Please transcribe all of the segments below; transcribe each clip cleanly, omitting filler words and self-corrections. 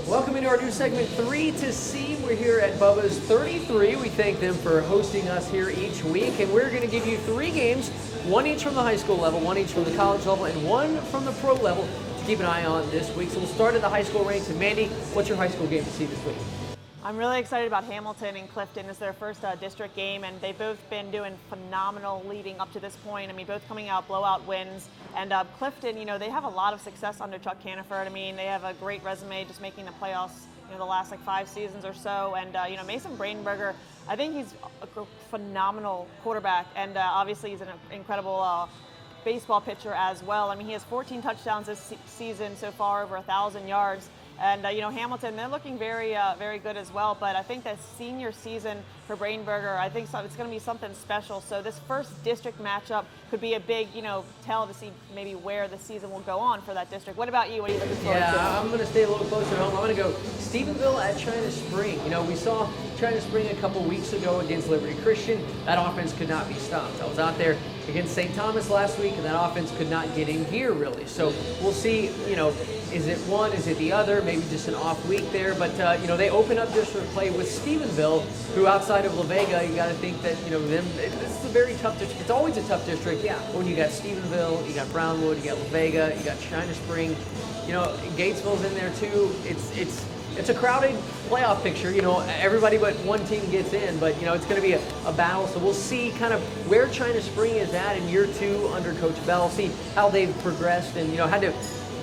Welcome into our new segment 3 to C. We're here at Bubba's 33. We thank them for hosting us here each week, and we're going to give you 3 games, one each from the high school level, one each from the college level, and one from the pro level to keep an eye on this week. So we'll start at the high school ranks. And Mandy, what's your high school game to see this week? I'm really excited about Hamilton and Clifton. It's their first district game, and they've both been doing phenomenal leading up to this point. I mean, both coming out blowout wins. And Clifton, you know, they have a lot of success under Chuck Caniford. I mean, they have a great resume just making the playoffs, you know, the last like 5 seasons or so. And, you know, Mason Bradenberger, I think he's a phenomenal quarterback. And obviously he's an incredible baseball pitcher as well. I mean, he has 14 touchdowns this season so far, over 1,000 yards. And, you know, Hamilton, they're looking very, very good as well. But I think that senior season for Bradenberger, I think it's going to be something special. So this first district matchup could be a big, you know, tell to see maybe where the season will go on for that district. What about you? What are you looking forward to? Yeah, I'm going to stay a little closer to home. I'm going to go Stephenville at China Spring. You know, we saw China Spring a couple weeks ago against Liberty Christian. That offense could not be stopped. I was out there against St. Thomas last week, and that offense could not get in gear, really. So we'll see, you know, is it one, is it the other, maybe just an off week there. But, you know, they open up district play with Stephenville, who outside of La Vega, you got to think that, you know, this is a very tough district. It's always a tough district. Yeah. When you got Stephenville, you got Brownwood, you got La Vega, you got China Spring. You know, Gatesville's in there too. It's a crowded playoff picture. You know, everybody but one team gets in, but, you know, it's going to be a battle. So we'll see kind of where China Spring is at in year 2 under Coach Bell, see how they've progressed and, you know, had to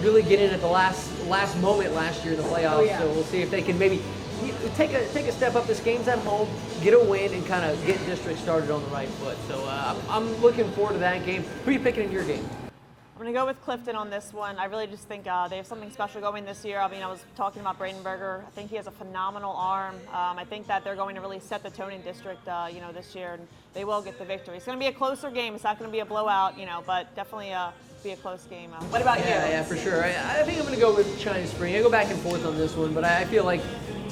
really get in at the last moment last year in the playoffs. Oh, yeah. So we'll see if they can maybe take a step up. This game's at home, get a win, and kind of get district started on the right foot. So I'm looking forward to that game. Who are you picking in your game? I'm going to go with Clifton on this one. I really just think they have something special going this year. I mean, I was talking about Bradenberger. I think he has a phenomenal arm. I think that they're going to really set the tone in district, you know, this year, and they will get the victory. It's going to be a closer game. It's not going to be a blowout, you know, but definitely be a close game. What about you? Yeah, for sure. I think I'm going to go with China Spring. I go back and forth on this one, but I feel like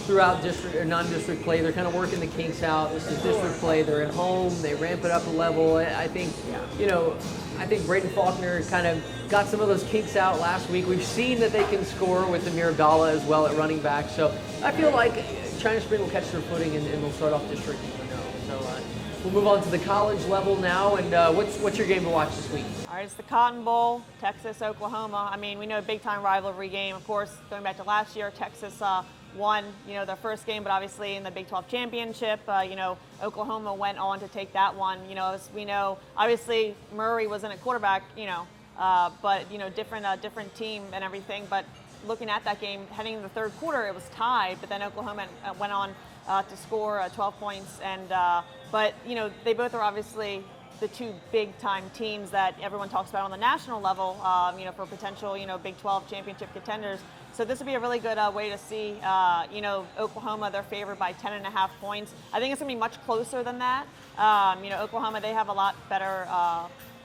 throughout district or non-district play, they're kind of working the kinks out. This is district play. They're at home. They ramp it up a level. I think, you know, I think Braden Faulkner kind of got some of those kinks out last week. We've seen that they can score with Amir Gala as well at running back. So I feel like China Spring will catch their footing and they'll start off district 1-0. So we'll move on to the college level now. And what's your game to watch this week? All right, it's the Cotton Bowl, Texas, Oklahoma. I mean, we know a big-time rivalry game. Of course, going back to last year, Texas won, you know, their first game, but obviously in the Big 12 championship, you know, Oklahoma went on to take that one. You know, as we know, obviously Murray wasn't a quarterback, you know, but, you know, different team and everything. But looking at that game, heading into the third quarter, it was tied, but then Oklahoma went on to score 12 points. And but, you know, they both are obviously the 2 big-time teams that everyone talks about on the national level, you know, for potential, you know, Big 12 championship contenders. So this would be a really good way to see, you know, Oklahoma, they're favored by 10.5 points. I think it's going to be much closer than that. You know, Oklahoma, they have a lot better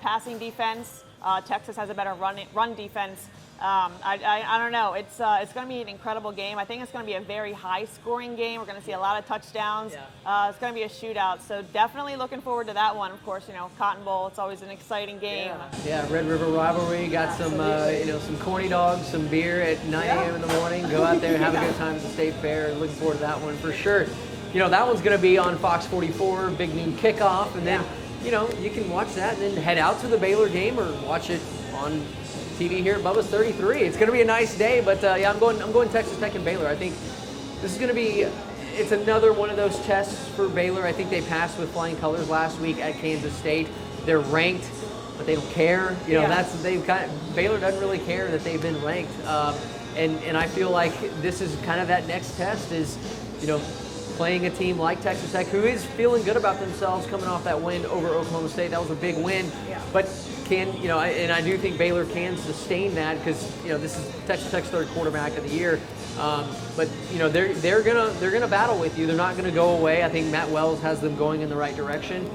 passing defense. Texas has a better run defense. I don't know. It's going to be an incredible game. I think it's going to be a very high-scoring game. We're going to see a lot of touchdowns. Yeah. It's going to be a shootout. So definitely looking forward to that one. Of course, you know, Cotton Bowl. It's always an exciting game. Yeah, Red River rivalry. Got some, you know, some corny dogs, some beer at 9 a.m. in the morning. Go out there and have a good time at the State Fair. Looking forward to that one for sure. You know, that one's going to be on Fox 44, big noon kickoff, and then, you know, you can watch that and then head out to the Baylor game or watch it on TV here at Bubba's 33. It's going to be a nice day, but yeah, I'm going Texas Tech and Baylor. I think this is going to be, it's another one of those tests for Baylor. I think they passed with flying colors last week at Kansas State. They're ranked, but they don't care. You know, Baylor doesn't really care that they've been ranked. And I feel like this is kind of that next test is, you know, playing a team like Texas Tech, who is feeling good about themselves coming off that win over Oklahoma State. That was a big win. Yeah. But can, you know, and I do think Baylor can sustain that because, you know, this is Texas Tech's 3rd quarterback of the year. But, you know, they're gonna battle with you. They're not gonna go away. I think Matt Wells has them going in the right direction.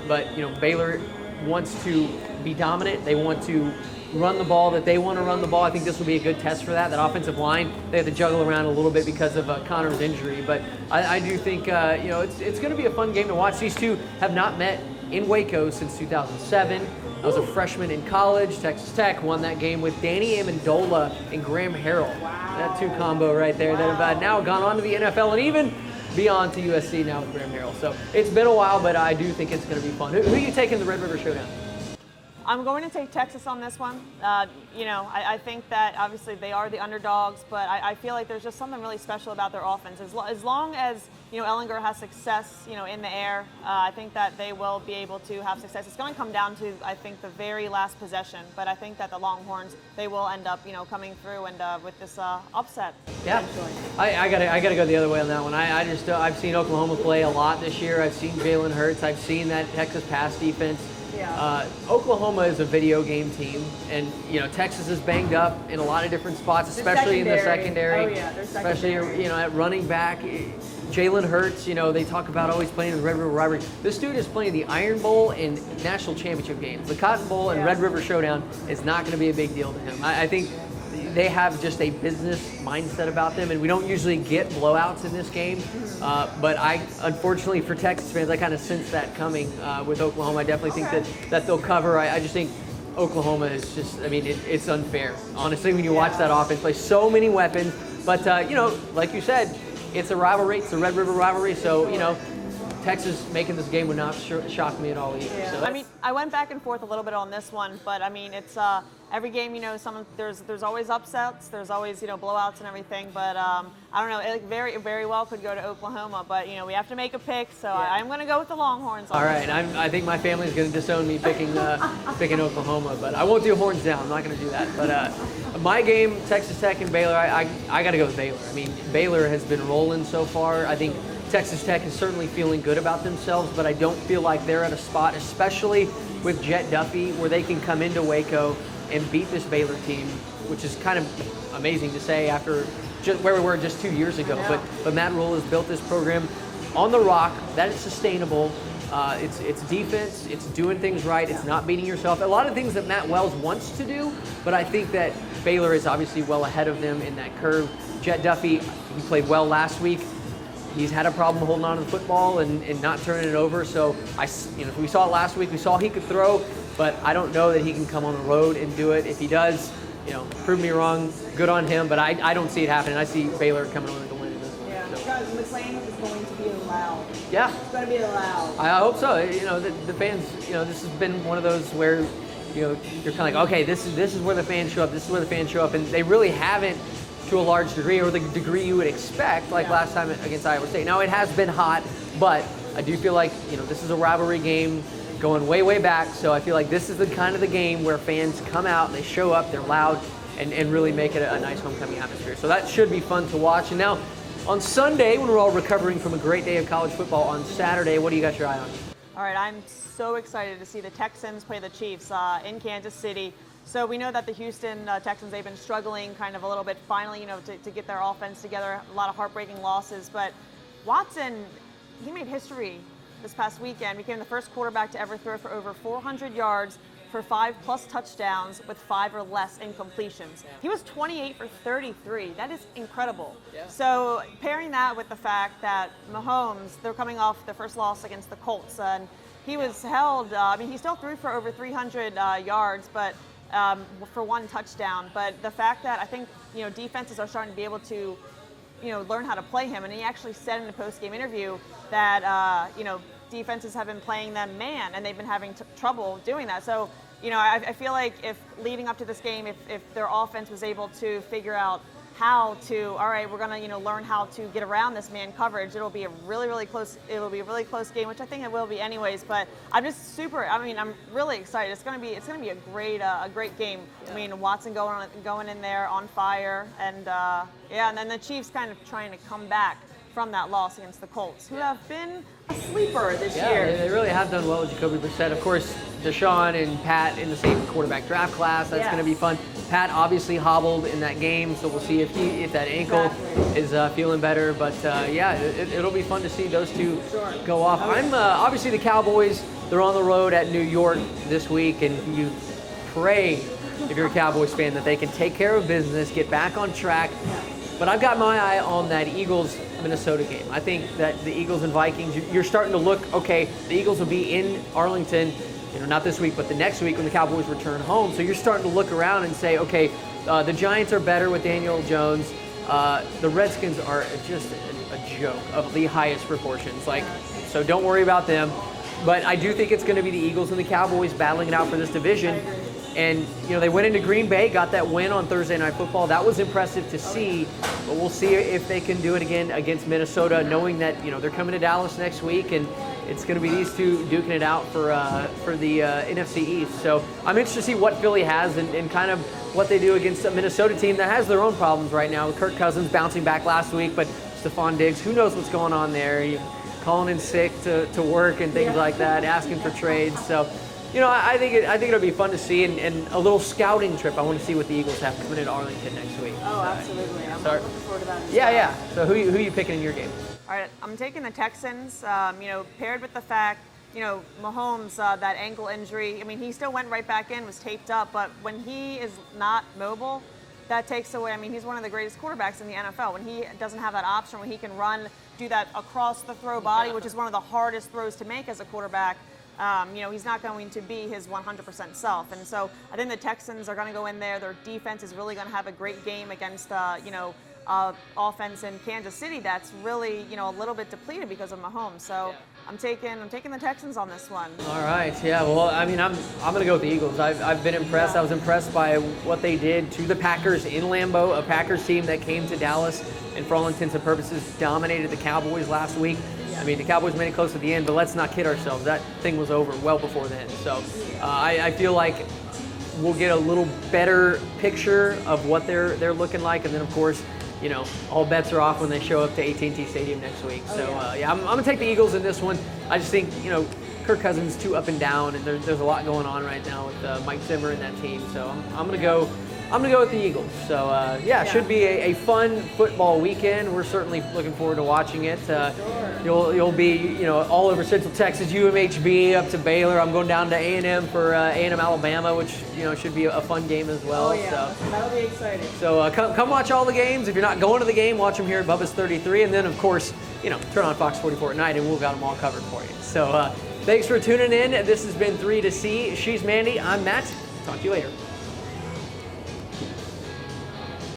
But, you know, Baylor wants to be dominant. They want to run the ball that they want to run the ball. I think this will be a good test for that. That offensive line, they have to juggle around a little bit because of Connor's injury. But I do think, you know, it's going to be a fun game to watch. These two have not met in Waco since 2007. I was a freshman in college. Texas Tech won that game with Danny Amendola and Graham Harrell. That two combo right there that have now gone on to the NFL and even beyond to USC now with Graham Harrell. So it's been a while, but I do think it's going to be fun. Who are you taking the Red River Showdown? I'm going to take Texas on this one. I think that obviously they are the underdogs, but I feel like there's just something really special about their offense. As long as Ehlinger has success, in the air, I think that they will be able to have success. It's going to come down to, I think, the very last possession, but I think that the Longhorns, they will end up, coming through and with this upset. Yeah, I gotta go the other way on that one. I've seen Oklahoma play a lot this year. I've seen Jalen Hurts. I've seen that Texas pass defense. Yeah. Oklahoma is a video game team, and Texas is banged up in a lot of different spots, especially in the secondary. Oh yeah, their secondary. Especially at running back. Jalen Hurts, they talk about always playing in the Red River Rivalry. This dude is playing the Iron Bowl and national championship games. The Cotton Bowl and Red River Showdown is not going to be a big deal to him. I think they have just a business mindset about them, and we don't usually get blowouts in this game. But unfortunately for Texas fans, I kind of sense that coming with Oklahoma. I definitely think that they'll cover. I just think Oklahoma is just, it's unfair. Honestly, when you watch that offense play so many weapons, but like you said, it's a rivalry. It's a Red River rivalry, so Texas making this game would not shock me at all either. Yeah. So I went back and forth a little bit on this one, but it's every game. There's always upsets. There's always blowouts and everything. But I don't know. It very very well could go to Oklahoma, but we have to make a pick. So I'm going to go with the Longhorns. All right, I think my family is going to disown me picking Oklahoma, but I won't do horns down. I'm not going to do that. But my game, Texas Tech and Baylor, I got to go with Baylor. Baylor has been rolling so far. I think Texas Tech is certainly feeling good about themselves, but I don't feel like they're at a spot, especially with Jet Duffy, where they can come into Waco and beat this Baylor team, which is kind of amazing to say after where we were just 2 years ago. But Matt Rhule has built this program on the rock that is sustainable. It's defense, it's doing things right, it's not beating yourself. A lot of things that Matt Wells wants to do, but I think that Baylor is obviously well ahead of them in that curve. Jet Duffy, he played well last week. He's had a problem holding on to the football and not turning it over. So we saw it last week. We saw he could throw, but I don't know that he can come on the road and do it. If he does, prove me wrong. Good on him, but I don't see it happening. I see Baylor coming over to win this one. Yeah, because McLean is going to be loud. Yeah, it's going to be loud. I hope so. The fans. This has been one of those where you're kind of like, okay, this is where the fans show up. This is where the fans show up, and they really haven't, to a large degree, or the degree you would expect, like last time against Iowa State. Now, it has been hot, but I do feel like, this is a rivalry game going way, way back, so I feel like this is the kind of the game where fans come out, and they show up, they're loud, and really make it a nice homecoming atmosphere. So that should be fun to watch. And now, on Sunday, when we're all recovering from a great day of college football, on Saturday, what do you got your eye on? All right, I'm so excited to see the Texans play the Chiefs in Kansas City. So we know that the Houston Texans, they've been struggling kind of a little bit finally, to get their offense together, a lot of heartbreaking losses. But Watson, he made history this past weekend, became the first quarterback to ever throw for over 400 yards for 5+ touchdowns with 5 or less incompletions. He was 28 for 33. That is incredible. Yeah. So pairing that with the fact that Mahomes, they're coming off their first loss against the Colts, and he was held, he still threw for over 300 yards, but for 1 touchdown. But the fact that I think, defenses are starting to be able to, learn how to play him. And he actually said in a post-game interview that, defenses have been playing them man, and they've been having trouble doing that. So, I feel like if leading up to this game, if their offense was able to figure out how to, all right, we're going to, learn how to get around this man coverage, it'll be a really, really close game, which I think it will be anyways. But I'm just I'm really excited. It's going to be a great game. Yeah. Watson going in there on fire, and and then the Chiefs kind of trying to come back from that loss against the Colts, who have been a sleeper this year. Yeah, they really have done well with Jacoby Brissett. Of course, Deshaun and Pat in the same quarterback draft class. That's going to be fun. Pat obviously hobbled in that game, so we'll see if that ankle is feeling better. But it'll be fun to see those two go off. I'm obviously the Cowboys. They're on the road at New York this week, and you pray, if you're a Cowboys fan, that they can take care of business, get back on track. But I've got my eye on that Eagles-Minnesota game. I think that the Eagles and Vikings, you're starting to look, okay, the Eagles will be in Arlington, not this week, but the next week when the Cowboys return home. So you're starting to look around and say, okay, the Giants are better with Daniel Jones. The Redskins are just a joke of the highest proportions. So don't worry about them. But I do think it's going to be the Eagles and the Cowboys battling it out for this division. And, they went into Green Bay, got that win on Thursday Night Football. That was impressive to see, but we'll see if they can do it again against Minnesota, knowing that, they're coming to Dallas next week, and it's going to be these two duking it out for the NFC East. So I'm interested to see what Philly has and kind of what they do against a Minnesota team that has their own problems right now. Kirk Cousins bouncing back last week, but Stephon Diggs, who knows what's going on there? Calling in sick to work and things like that, asking for trades. So, I think it'll be fun to see, and a little scouting trip. I want to see what the Eagles have coming into Arlington next week. Oh, absolutely. I'm looking forward to that as well. Yeah. So who are you picking in your game? All right, I'm taking the Texans, paired with the fact, Mahomes, that ankle injury, he still went right back in, was taped up, but when he is not mobile, that takes away, he's one of the greatest quarterbacks in the NFL. When he doesn't have that option, when he can run, do that across the throw body, which is one of the hardest throws to make as a quarterback, he's not going to be his 100% self. And so I think the Texans are going to go in there. Their defense is really going to have a great game against, offense in Kansas City that's really, a little bit depleted because of Mahomes. So I'm taking the Texans on this one. All right. Yeah. Well, I'm going to go with the Eagles. I've been impressed. I was impressed by what they did to the Packers in Lambeau, a Packers team that came to Dallas and for all intents and purposes dominated the Cowboys last week. The Cowboys made it close to the end, but let's not kid ourselves. That thing was over well before then. So I feel like we'll get a little better picture of what they're looking like, and then of course, all bets are off when they show up to AT&T Stadium next week. So I'm going to take the Eagles in this one. I just think Kirk Cousins too up and down, and there's a lot going on right now with Mike Zimmer and that team. So I'm going to go with the Eagles. So it should be a fun football weekend. We're certainly looking forward to watching it. You'll be all over Central Texas, UMHB up to Baylor. I'm going down to A&M for A&M Alabama, which should be a fun game as well. Oh yeah, so that'll be exciting. So come watch all the games. If you're not going to the game, watch them here at Bubba's 33, and then of course turn on Fox 44 at night, and we've got them all covered for you. So thanks for tuning in. This has been 3 to C. She's Mandy. I'm Matt. Talk to you later.